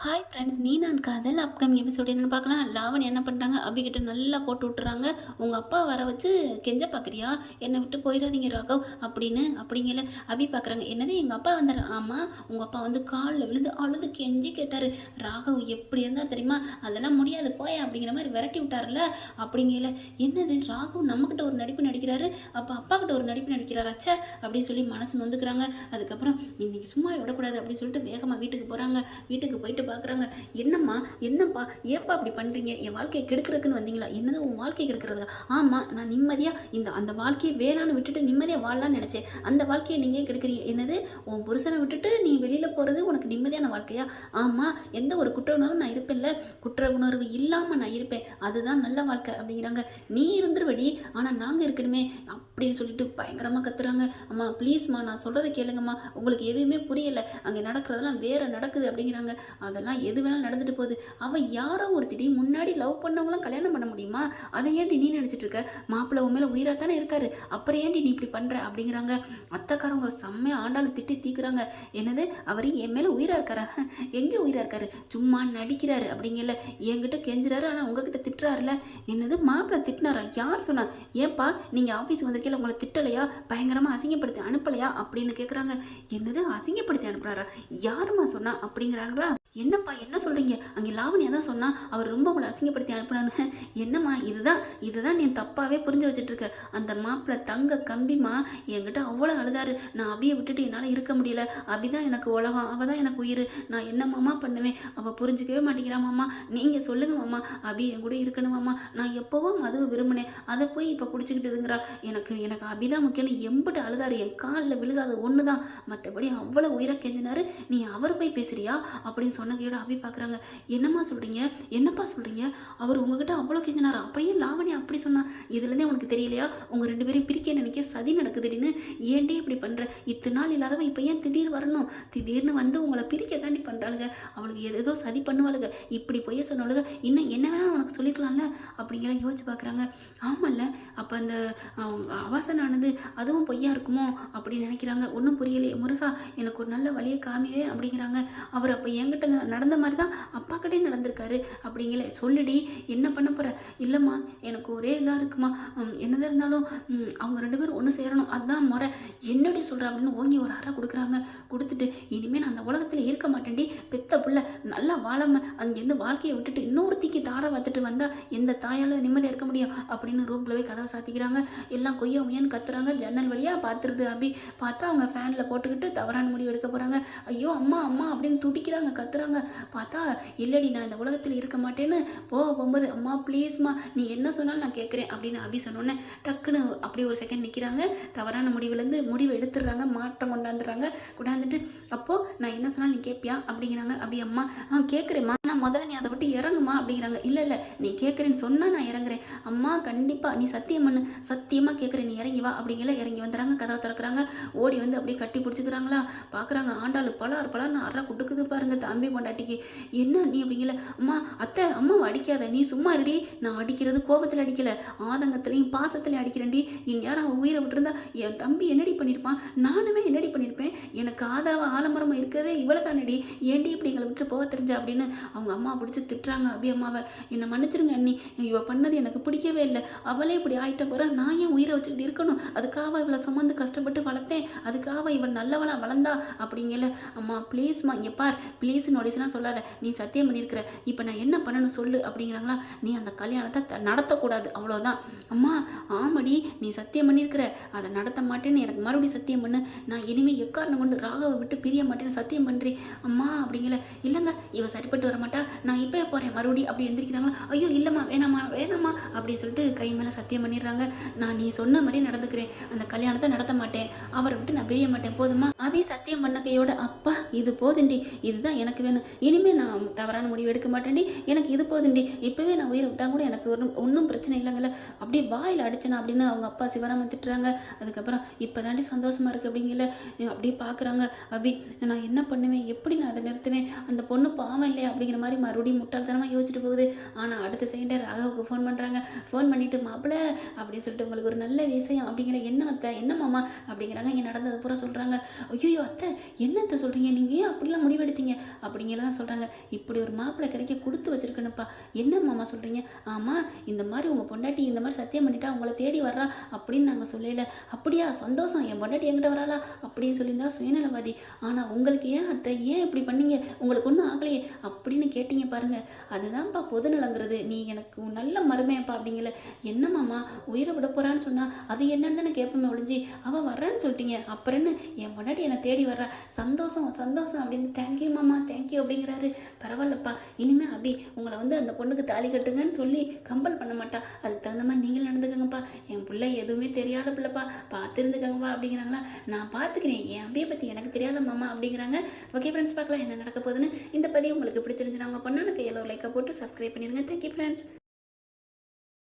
Hi friends, நீ நான் காதல் அப்கமிங் எபிசோட் என்னென்னு பார்க்கலாம். லாவணி என்ன பண்ணுறாங்க, அபிகிட்ட நல்லா போட்டு விட்டுறாங்க. உங்கள் அப்பா வர வச்சு கெஞ்ச பார்க்குறியா, என்னை விட்டு போயிடாதீங்க ராகவ் அப்படிங்கல அபி பார்க்குறாங்க. என்னது எங்கள் அப்பா வந்தார்? ஆமாம், உங்கள் அப்பா வந்து காலில் விழுந்து அழுது கெஞ்சி கேட்டார். ராகவ் எப்படி இருந்தால் தெரியுமா, அதெல்லாம் முடியாது போய அப்படிங்கிற மாதிரி விரட்டி விட்டார்ல அப்படிங்கல. என்னது ராகவ் நம்மக்கிட்ட ஒரு நடிப்பு நடிக்கிறாரு, அப்போ அப்பா கிட்ட ஒரு நடிப்பு நடிக்கிறாராச்சே அப்படின்னு சொல்லி மனசு நொந்துக்கிறாங்க. அதுக்கப்புறம் இன்னைக்கு சும்மா விடக்கூடாது அப்படின்னு சொல்லிட்டு வேகமாக வீட்டுக்கு போகிறாங்க. வீட்டுக்கு போயிட்டு பார்க்குறாங்க. என்னப்பா ஏப்பா அப்படி பண்ணுறீங்க, என் வாழ்க்கையை கெடுக்கிறதுக்குன்னு வந்தீங்களா? என்னது உன் வாழ்க்கையை கெடுக்கிறதா? ஆமாம், நான் நிம்மதியாக அந்த வாழ்க்கையை வேணான்னு விட்டுட்டு நிம்மதியாக வாழலான்னு நினச்சேன். அந்த வாழ்க்கையை நீங்கள் கெடுக்கிறீங்க. என்னது உன் புருஷனை விட்டுட்டு நீ வெளியில் போகிறது உனக்கு நிம்மதியான வாழ்க்கையா? ஆமாம், எந்த ஒரு குற்ற உணர்வும் நான் இருப்பேன்ல, குற்ற உணர்வு இல்லாமல் நான் இருப்பேன், அதுதான் நல்ல வாழ்க்கை அப்படிங்கிறாங்க. நீ இருந்துருவடி, ஆனால் நாங்கள் இருக்கணுமே அப்படின்னு சொல்லிட்டு பயங்கரமாக கத்துறாங்க. அம்மா ப்ளீஸ்மா, நான் சொல்கிறத கேளுங்கம்மா, உங்களுக்கு எதுவுமே புரியலை, அங்கே நடக்கிறதெல்லாம் வேறு நடக்குது அப்படிங்கிறாங்க. அதெல்லாம் எது வேணாலும் நடந்துட்டு போகுது. அவள் யாரோ ஒருத்திடி முன்னாடி லவ் பண்ணவங்களும் கல்யாணம் பண்ண முடியுமா? அதை ஏன்டி நீ நினச்சிட்டு இருக்க? மாப்பிள்ளை உன் மேலே உயிராக தானே இருக்காரு, அப்புறம் ஏன்டி நீ இப்படி பண்ணுற அப்படிங்கிறாங்க. அத்தைக்காரவங்க செம்மையாக ஆண்டாலும் திட்டி தீக்குறாங்க. என்னது அவர் என் மேலே உயிராக இருக்காரா? எங்கே உயிராக இருக்காரு? சும்மா நடிக்கிறாரு அப்படிங்கல. என்கிட்ட கெஞ்சுறாரு, ஆனால் உங்ககிட்ட திட்டுறாருல. என்னது மாப்பிள்ளை திட்டினாரா? யார் சொன்னா? ஏப்பா நீங்கள் ஆஃபீஸ் வந்திருக்கீங்களா, உங்களை திட்டலையா, பயங்கரமாக அசிங்கப்படுத்தி அனுப்பலையா அப்படின்னு கேட்குறாங்க. என்னது அசிங்கப்படுத்தி அனுப்புறாரா? யாருமா சொன்னா அப்படிங்கிறாங்களா. என்னப்பா என்ன சொல்கிறீங்க? அங்கே லாவணியா தான் சொன்னால் அவர் ரொம்ப உங்களை அசிங்கப்படுத்தி அனுப்புனாங்க. என்னம்மா இதுதான் நீ தப்பாகவே புரிஞ்சு வச்சுட்ருக்க. அந்த மாப்பிள்ளை தங்க கம்பிமா என்கிட்ட அவ்வளோ அழுதாரு. நான் அபியை விட்டுட்டு என்னால் இருக்க முடியல, அபி தான் எனக்கு உலகம், அவள் தான் எனக்கு உயிர், நான் என்ன மாமா பண்ணுவேன்? அவள் புரிஞ்சிக்கவே மாட்டேங்கிறா மாமா, நீங்கள் சொல்லுங்கள் மாமா, அபி என் கூட இருக்கணும் மாமா, நான் எப்போவோ மதுவை விரும்பினேன், அதை போய் இப்போ பிடிச்சிக்கிட்டுதுங்கிறா. எனக்கு அபி தான் முக்கியம்னு எம்பிட்டு அழுதாரு. என் காலில் விழுகாத ஒன்று தான், மற்றபடி அவ்வளோ உயிரை கெஞ்சினாரு, நீ அவர் போய் பேசுறியா அப்படின்னு சொன்னதையோட அபி பார்க்குறாங்க. என்னப்பா சொல்கிறீங்க, அவர் உங்ககிட்ட அவ்வளோ கெஞ்சினாரா? அப்படியே லாவணி அப்படி சொன்னா, இதுலேருந்தே உனக்கு தெரியலையா உங்கள் ரெண்டு பேரையும் பிரிக்க நினைக்க சதி நடக்குதுன்னு? ஏன்டே இப்படி பண்ணுற? இத்தனை நாள் இல்லாதவ இப்போ ஏன் வரணும்? திடீர்னு வந்து உங்களை பிரிக்க தாண்டி பண்ணுறாளுங்க. அவளுக்கு ஏதோ சதி பண்ணுவாளுங்க, இப்படி பொய்ய சொன்னாலுங்க, இன்னும் என்ன வேணாலும் உனக்கு சொல்லிக்கலாம்ல அப்படிங்கலாம் யோசிச்சு பார்க்குறாங்க. ஆமல்ல, அப்போ அந்த அவசனானது அதுவும் பொய்யா இருக்குமோ அப்படின்னு நினைக்கிறாங்க. ஒன்றும் புரியலையே முருகா, எனக்கு ஒரு நல்ல வழியை காமியே அப்படிங்கிறாங்க. அவர் அப்போ என்கிட்ட நடந்த மாதிரி தான் அப்பா கிட்டே நடந்திருக்காரு அப்படிங்கல. சொல்லுடி, என்ன பண்ண போகிற? இல்லைம்மா, எனக்கு ஒரே இதாக இருக்குமா, என்னதான் இருந்தாலும் அவங்க ரெண்டு பேரும் ஒன்று சேரணும், அதுதான் முறை. என்னடி சொல்கிற அப்படின்னு ஓங்கி ஒரு அறை கொடுக்குறாங்க. கொடுத்துட்டு இனிமேல் நான் அந்த உலகத்தில் இருக்க மாட்டேன்டி, பெத்த பிள்ளை நல்லா வாழாமல் அங்கேருந்து வாழ்க்கையை விட்டுட்டு இன்னொருத்திக்கு தாரை பார்த்துட்டு வந்தால் எந்த தாயால் நிம்மதியாக இருக்க முடியும் அப்படின்னு ரூம்ல போய் கதவை சாத்திக்கிறாங்க. எல்லாம் கொய்யா முயன்னு கத்துறாங்க. ஜன்னல் வழியாக பார்த்துருது அபி. பார்த்தா அவங்க ஃபேனில் போட்டுக்கிட்டு தவறான முடிவு எடுக்க போகிறாங்க. ஐயோ அம்மா அப்படின்னு துடிக்கிறாங்க, கத்துறாங்க. பார்த்தா இல்லடி, நான் இந்த உலகத்தில் இருக்க மாட்டேன்னு போகும்போது, அம்மா ப்ளீஸ்மா, நீ என்ன சொன்னாலும் நான் கேட்குறேன் அப்படின்னு அபி சொன்னோன்னே டக்குன்னு அப்படியே ஒரு செகண்ட் நிற்கிறாங்க. தவறான முடிவுலேருந்து முடிவை எடுத்துடுறாங்க, மாற்றம் கொண்டாந்துட்டு அப்போது நான் என்ன சொன்னாலும் நீ கேட்பியா அப்படிங்கிறாங்க. அபி அம்மா கேட்குறேம்மா, நான் முதல்ல நீ அதை விட்டு இறங்குமா அப்படிங்கிறாங்க. இல்லை நீ கேட்குறேன்னு சொன்னால் நான் இறங்குறேன். அம்மா கண்டிப்பாக நீ சத்தியம் பண்ணு, சத்தியமாக கேட்குறேன், நீ இறங்கி வா அப்படிங்கல. இறங்கி வந்துடுறாங்க, கதவை திறக்கிறாங்க. ஓடி வந்து அப்படியே கட்டி பிடிச்சிக்கிறாங்களா. பார்க்குறாங்க, ஆண்டாளு பலார்னு அறா குட்டுக்குது பாருங்க தம்பி பொண்டாட்டிக்கு. என்ன நீ அப்படிங்கல. அம்மாவை அடிக்காத, நீ சும்மா இருடி, நான் அடிக்கிறது கோபத்தில் அடிக்கலை, ஆதங்கத்திலையும் பாசத்துலையும் அடிக்கிறேன்டி. யாரும் உயிரை விட்டுருந்தா என் தம்பி என்னடி பண்ணியிருப்பான், நானுமே என்னடி பண்ணியிருப்பேன், எனக்கு ஆதரவாக ஆலமரமாக இருக்கிறதே இவ்வளோ தானடி, ஏன்டி இப்படி எங்களை விட்டு போக தெரிஞ்சா அப்படின்னு அவங்க அம்மா பிடிச்சி திட்டுறாங்க அபி அம்மாவை. என்னை மன்னிச்சிருங்க அண்ணி, இவ பண்ணது எனக்கு பிடிக்கவே இல்லை, அவளே இப்படி ஆகிட்ட போகிறா, நான் ஏன் உயிரை வச்சுக்கிட்டு இருக்கணும், அதுக்காக இவளை சுமந்து கஷ்டப்பட்டு வளர்த்தேன், அதுக்காக இவள் நல்லவளா வளர்ந்தா அப்படிங்கல. அம்மா ப்ளீஸ்மா, இங்கே பார், ப்ளீஸ்ன்னு ஒடிச்சுலாம் சொல்லாத, நீ சத்தியம் பண்ணியிருக்கிற, இப்போ நான் என்ன பண்ணணும் சொல்லு அப்படிங்கிறாங்களா. நீ அந்த கல்யாணத்தை நடத்தக்கூடாது, அவ்வளோதான். அம்மா ஆமடி, நீ சத்தியம் பண்ணியிருக்கிற, அதை நடத்த மாட்டேன்னு எனக்கு மறுபடியும் சத்தியம் பண்ணு, நான் இனிமேல் எக்காரணம் கொண்டு ராகவை விட்டு பிரிய மாட்டேன்னு சத்தியம் பண்ணுறேன் அம்மா அப்படிங்கல. இல்லைங்க, இவ சரிப்பட்டு வர மாட்டா, நான் இப்போ போகிறேன் மறுபடி அப்படி எந்திரிக்கிறாங்களா. ஐயோ இல்லைம்மா, வேணாம்மா அப்படின்னு சொல்லிட்டு கை மேலே சத்தியம் பண்ணிடுறாங்க. நான் நீ சொன்ன மாதிரி நடந்துக்கிறேன், அந்த கல்யாணத்தை நடத்த மாட்டேன், அவரை விட்டு நான் பிரிய மாட்டேன், போதுமா? அபி சத்தியம் பண்ண கையோட, அப்பா இது போதுண்டி, இதுதான் எனக்கு வேணும், இனிமேல் நான் தவறான முடிவு எடுக்க மாட்டேன்டி, எனக்கு இது போதுண்டி, இப்போவே நான் உயிரை விட்டால் கூட எனக்கு ஒன்றும் பிரச்சனை இல்லைங்கல்ல, அப்படியே வாயில் அடிச்சனா அப்படின்னு அவங்க அப்பா சிவராமன் திட்டுறாங்க. அதுக்கப்புறம் இப்போ தாண்டி சந்தோஷமாக இருக்குது அப்படிங்கல. அப்படியே பார்க்குறாங்க அபி, நான் என்ன பண்ணுவேன், எப்படி நான் அதை நிறுத்துவேன், அந்த பொண்ணு பாவம் இல்லையா அப்படிங்கிற மாதிரி மறுபடியும் முட்டாள்தனமாக யோசிச்சுட்டு போகுது. ஆனால் அடுத்த செகண்டே ராகவுக்கு ஃபோன் பண்ணுறாங்க. ஃபோன் பண்ணிவிட்டு மாப்பிள்ளை அப்படின்னு சொல்லிட்டு உங்களுக்கு ஒரு நல்ல விஷயம் அப்படிங்கிற, என்ன மாமா அப்படிங்கிறாங்க. இங்கே நடந்தது பூரா சொல்கிறாங்க. ஐயோ அத்தை, என்னத்தை சொல்கிறீங்க, நீங்கள் ஏன் அப்படிலாம் முடிவெடுத்தீங்க அப்படிங்கலாம் சொல்கிறாங்க. இப்படி ஒரு மாப்பிள்ளை கிடைக்க கொடுத்து வச்சிருக்கணுப்பா. என்ன மாமா சொல்கிறீங்க? ஆமாம், இந்த மாதிரி உங்கள் பொண்டாட்டி இந்த மாதிரி சத்தியம் பண்ணிட்டா உங்களை தேடி வர்றா அப்படின்னு நாங்கள் சொல்லல. அப்படியா, சந்தோஷம், என் பொண்டாட்டி என்கிட்ட வராளா அப்படின்னு சொல்லியிருந்தா சுயநலவாதி. ஆனால் உங்களுக்கு ஏன் அத்தை, ஏன் இப்படி பண்ணீங்க, உங்களுக்கு ஒன்றும் ஆகலையே அப்படின்னு கேட்டீங்க பாருங்க. அதுதான்ப்பா பொதுநலங்கிறது. நீ எனக்கு நல்ல மருமையப்பா அப்படிங்கல. என்ன மாமா, உயிரை விட போகிறான்னு சொன்னா அது என்னன்னு தானே கேட்போமே ஒழிஞ்சி, அவள் வர்றான்னு சொல்லிட்டீங்க, அப்புறம் என்ன, என் பொண்டாட்டி என்னை தேடி வர்றா, சந்தோஷம் சந்தோஷம் அப்படின்னு. தேங்க்யூ மாமா, தேங்க்யூ அப்படிங்கிறாரு. பரவாயில்லப்பா, இனிமேல் அபி உங்களை வந்து அந்த பொண்ணுக்கு தாலி கட்டுங்கன்னு சொல்லி கம்பல் பண்ண மாட்டா. அதுக்கு தகுந்த மாதிரி நீங்கள் நடந்துக்கங்கப்பா. என் பிள்ளை எதுவுமே தெரியாத பிள்ளைப்பா, பார்த்து இருந்துக்கங்கப்பா அப்படிங்கிறாங்களா. நான் பார்த்துக்கிறேன், என் அபியை பற்றி எனக்கு தெரியாத மாமா அப்படிங்கிறாங்க. ஓகே ஃப்ரெண்ட்ஸ், பார்க்கலாம் என்ன நடக்க போகுதுன்னு. இந்த பதிவு உங்களுக்கு பிடிச்சிருந்துச்சுன்னா உங்கள் பொண்ணான கையில் ஒரு லைக்கை போட்டு சப்ஸ்கிரைப் பண்ணிடுங்க. Thank you friends.